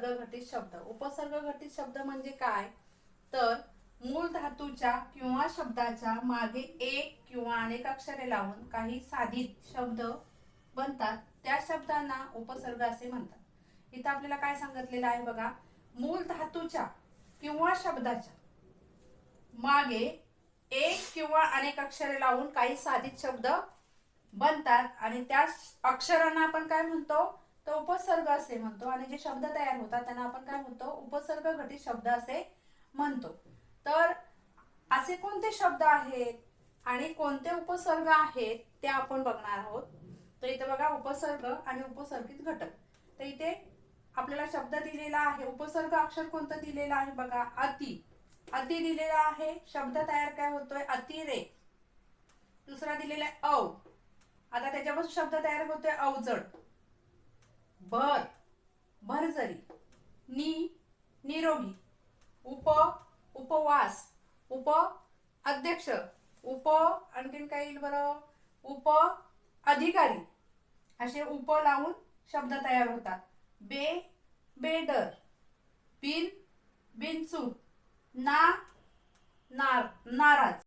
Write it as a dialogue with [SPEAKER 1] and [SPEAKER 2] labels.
[SPEAKER 1] उपसर्ग घटित शब्द. उपसर्ग घटित शब्द म्हणजे काय, तर मूळ धातूच्या किंवा शब्दाच्या मागे एक किंवा अनेक अक्षरे लावून काही साधित शब्द बनतात, त्या शब्दांना उपसर्ग असे म्हणतात. इथं आपल्याला काय सांगितलेलं आहे बघा, मूळ धातूच्या किंवा शब्दाच्या मागे एक किंवा अनेक अक्षरे लावून काही साधित शब्द बनतात आणि त्या अक्षरांना आपण काय म्हणतो, तो उपसर्ग असे म्हणतो. आणि जे शब्द तयार होतात त्यांना आपण काय म्हणतो, उपसर्ग घटित शब्द असे म्हणतो. तर असे कोणते शब्द आहेत आणि कोणते उपसर्ग आहेत ते आपण बघणार आहोत. तर इथे बघा उपसर्ग आणि उपसर्गित घटक. तर इथे आपल्याला शब्द दिलेला आहे, उपसर्ग अक्षर कोणतं दिलेलं आहे बघा, अति. अति दिलेला आहे, शब्द तयार काय होतोय, अतिरेक. दुसरा दिलेला आहे अव, आता त्याच्यापासून शब्द तयार होतोय अवजड. भर, भरजरी. निरोगी. उपवास. अध्यक्ष. आणखीन काय येईल बरं, अधिकारी. असे लावून शब्द तयार होतात. बेडर. बिनचूक. नाराज.